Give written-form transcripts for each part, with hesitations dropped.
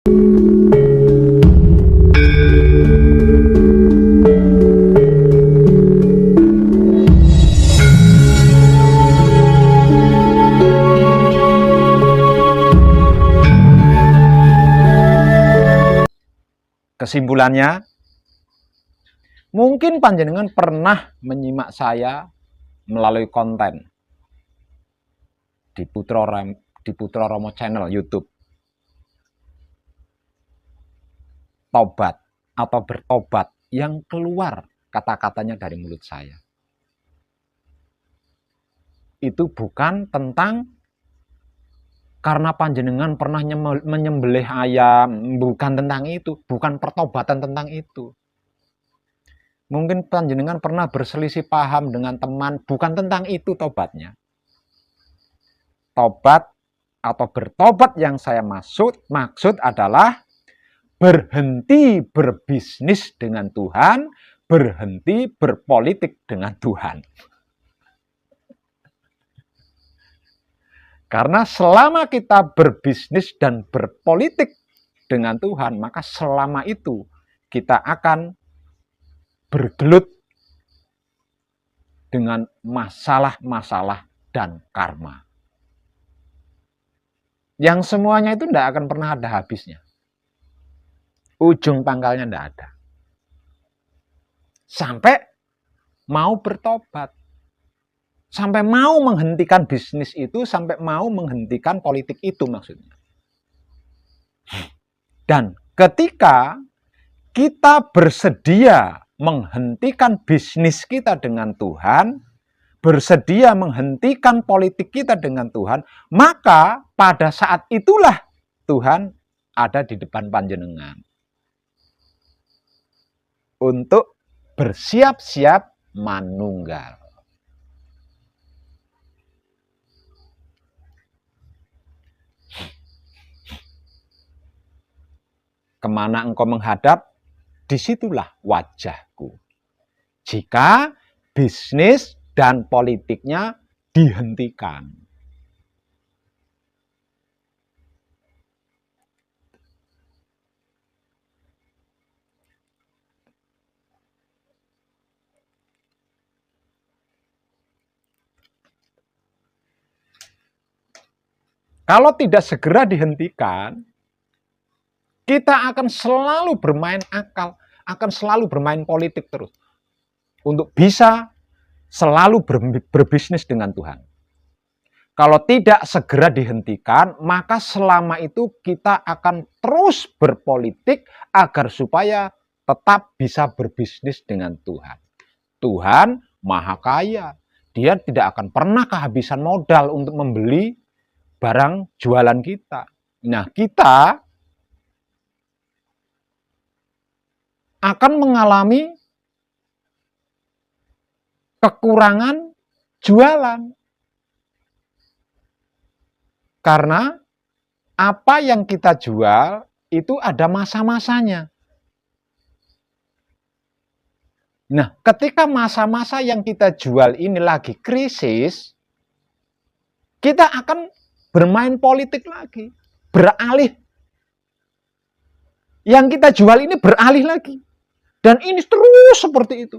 Kesimpulannya, mungkin panjenengan pernah menyimak saya melalui konten di Putra Romo Channel YouTube. Tobat atau bertobat yang keluar kata-katanya dari mulut saya. Itu bukan tentang karena panjenengan pernah menyembelih ayam, bukan tentang itu, bukan pertobatan tentang itu. Mungkin panjenengan pernah berselisih paham dengan teman, bukan tentang itu tobatnya. Tobat atau bertobat yang saya maksud adalah berhenti berbisnis dengan Tuhan, berhenti berpolitik dengan Tuhan. Karena selama kita berbisnis dan berpolitik dengan Tuhan, maka selama itu kita akan bergelut dengan masalah-masalah dan karma. Yang semuanya itu tidak akan pernah ada habisnya. Ujung pangkalnya tidak ada. Sampai mau bertobat. Sampai mau menghentikan bisnis itu, sampai mau menghentikan politik itu maksudnya. Dan ketika kita bersedia menghentikan bisnis kita dengan Tuhan, bersedia menghentikan politik kita dengan Tuhan, maka pada saat itulah Tuhan ada di depan panjenengan untuk bersiap-siap manunggal. Kemana engkau menghadap, disitulah wajahku. Jika bisnis dan politiknya dihentikan. Kalau tidak segera dihentikan, kita akan selalu bermain akal, akan selalu bermain politik terus. Untuk bisa selalu berbisnis dengan Tuhan. Kalau tidak segera dihentikan, maka selama itu kita akan terus berpolitik agar supaya tetap bisa berbisnis dengan Tuhan. Tuhan Maha Kaya. Dia tidak akan pernah kehabisan modal untuk membeli barang jualan kita. Nah, kita akan mengalami kekurangan jualan. Karena apa yang kita jual itu ada masa-masanya. Nah, ketika masa-masa yang kita jual ini lagi krisis, kita akan bermain politik lagi, beralih. Yang kita jual ini beralih lagi. Dan ini terus seperti itu.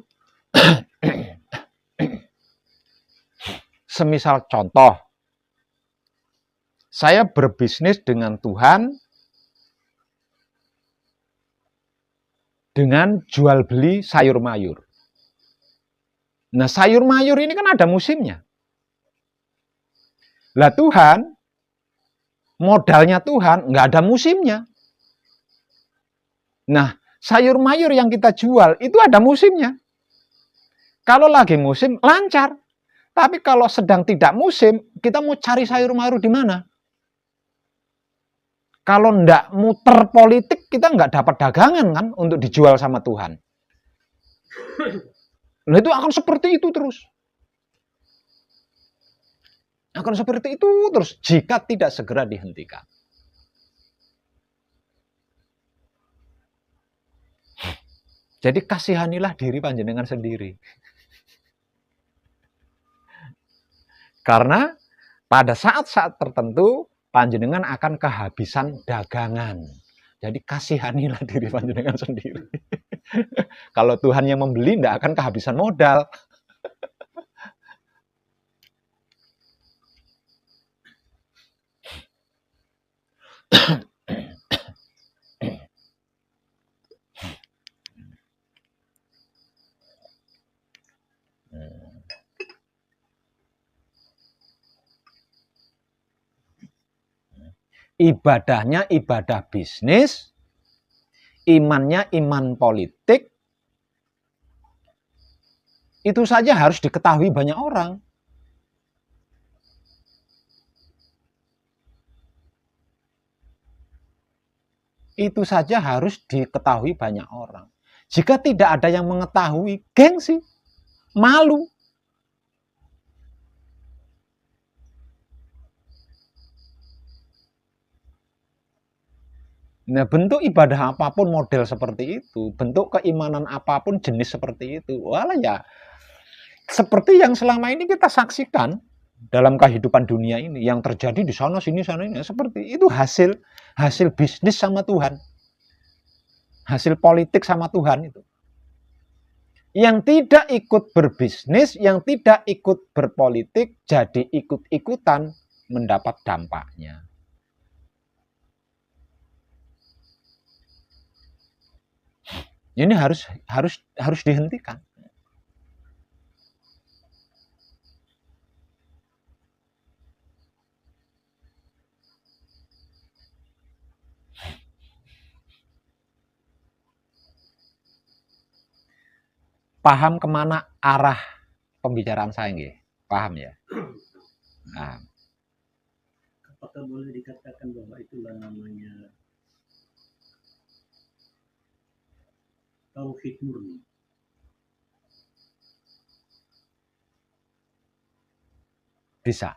Semisal contoh, saya berbisnis dengan Tuhan dengan jual beli sayur mayur. Nah, sayur mayur ini kan ada musimnya. Lah Tuhan, modalnya Tuhan nggak ada musimnya. Nah, sayur mayur yang kita jual itu ada musimnya. Kalau lagi musim, lancar. Tapi kalau sedang tidak musim, kita mau cari sayur mayur di mana? Kalau enggak muter politik, kita enggak dapat dagangan kan untuk dijual sama Tuhan. Nah, itu akan seperti itu terus. Akan seperti itu terus jika tidak segera dihentikan. Jadi kasihanilah diri panjenengan sendiri. Karena pada saat-saat tertentu panjenengan akan kehabisan dagangan. Jadi kasihanilah diri panjenengan sendiri. Kalau Tuhan yang membeli, tidak akan kehabisan modal. Ibadahnya ibadah bisnis, imannya iman politik, itu saja harus diketahui banyak orang. Itu saja harus diketahui banyak orang. Jika tidak ada yang mengetahui, gengsi, malu. Nah, bentuk ibadah apapun model seperti itu, bentuk keimanan apapun jenis seperti itu, walah ya, seperti yang selama ini kita saksikan dalam kehidupan dunia ini, yang terjadi di sana sini seperti itu hasil bisnis sama Tuhan, hasil politik sama Tuhan itu. Yang tidak ikut berbisnis, yang tidak ikut berpolitik, jadi ikut-ikutan mendapat dampaknya. Ini harus dihentikan. Paham kemana arah pembicaraan saya nggih? Paham ya? Nah, apakah boleh dikatakan bahwa itulah namanya tauhid murni? bisa.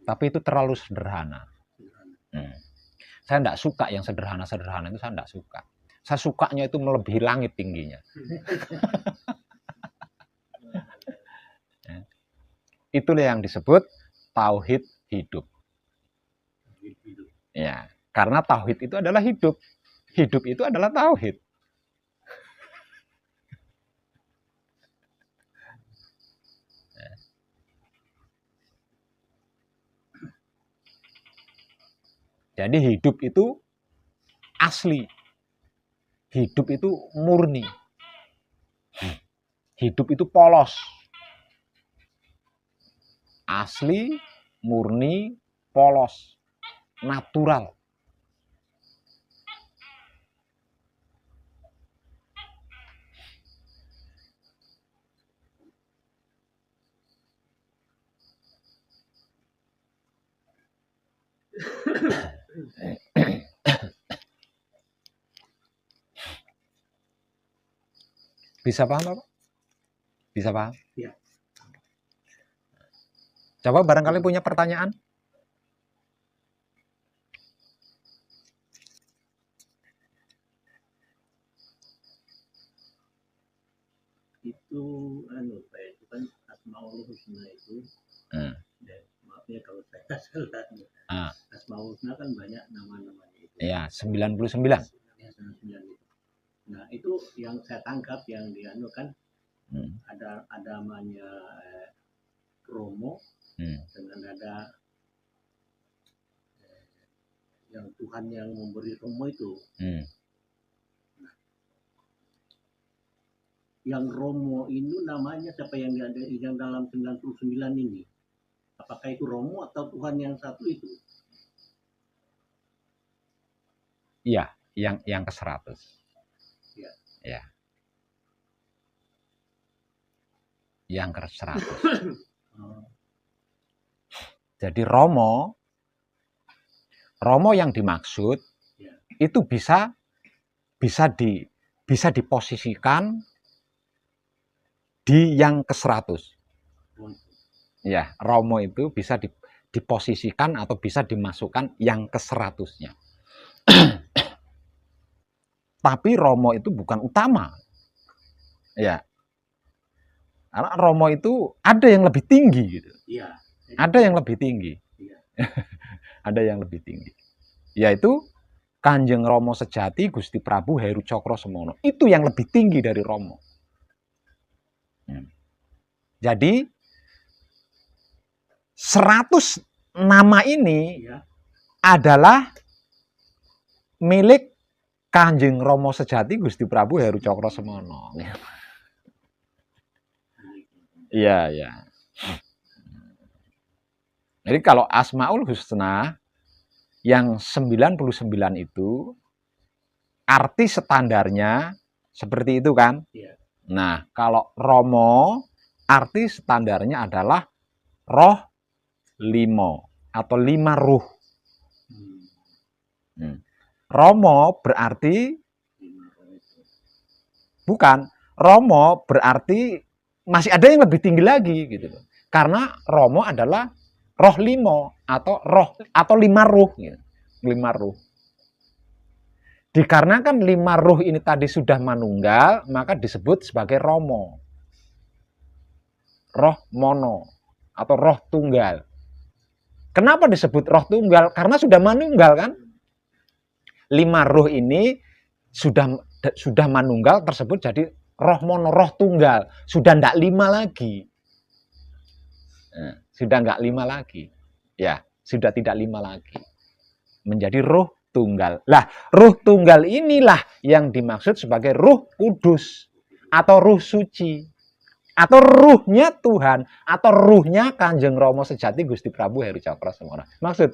Tapi itu terlalu sederhana. Saya tidak suka yang sederhana-sederhana itu, saya tidak suka. Saya sukanya itu melebihi langit tingginya. Itulah yang disebut tauhid hidup. Ya, karena tauhid itu adalah hidup. Hidup itu adalah tauhid. Jadi hidup itu asli. Hidup itu murni. Hidup itu polos. Asli, murni, polos, natural. Bisa paham, Bapak? Bisa paham? Ya. Coba barangkali punya pertanyaan? Itu Pak, itu kan Asmaul Husna itu. Maaf ya kalau saya salah. Asmaul Husna kan banyak nama-namanya itu. Ya, 99. Ya, 99 itu. Nah, itu yang saya tangkap yang kan ada namanya Romo, dengan ada yang Tuhan yang memberi Romo itu. Nah, yang Romo itu namanya siapa yang ada yang dalam 99 ini? Apakah itu Romo atau Tuhan yang satu itu? Iya, yang ke-100. Ya. Ya. Yang ke-100. Jadi Romo yang dimaksud itu bisa diposisikan di yang ke-100. Ya, Romo itu bisa diposisikan atau bisa dimasukkan yang ke-100-nya. Tapi Romo itu bukan utama. Ya. Karena Romo itu ada yang lebih tinggi gitu. Iya. Ada yang lebih tinggi. Iya. Ada yang lebih tinggi. Yaitu Kanjeng Romo sejati Gusti Prabu Heru Cokrosemono. Itu yang lebih tinggi dari Romo. Jadi 100 nama ini Iya. adalah milik Kanjeng Romo sejati Gusti Prabu Heru Cokrosemono. Iya, iya. Jadi kalau Asmaul Husna yang 99 itu arti standarnya seperti itu kan? Iya. Nah, kalau Romo arti standarnya adalah roh 5 atau 5 ruh. Romo berarti bukan, Romo berarti masih ada yang lebih tinggi lagi gitu. Karena Romo adalah roh 5 atau 5 ruh gitu. 5 ruh. Dikarenakan 5 ruh ini tadi sudah manunggal, maka disebut sebagai Romo. Roh mono atau roh tunggal. Kenapa disebut roh tunggal? Karena sudah manunggal kan? 5 ruh ini sudah manunggal tersebut jadi roh mono, roh tunggal. Sudah tidak 5 lagi. Sudah nggak 5 lagi. Ya, sudah tidak 5 lagi. Menjadi ruh tunggal. Lah, ruh tunggal inilah yang dimaksud sebagai ruh kudus atau ruh suci. Atau ruhnya Tuhan, atau ruhnya Kanjeng Romo sejati Gusti Prabu Heru Cokrosemono. Maksud?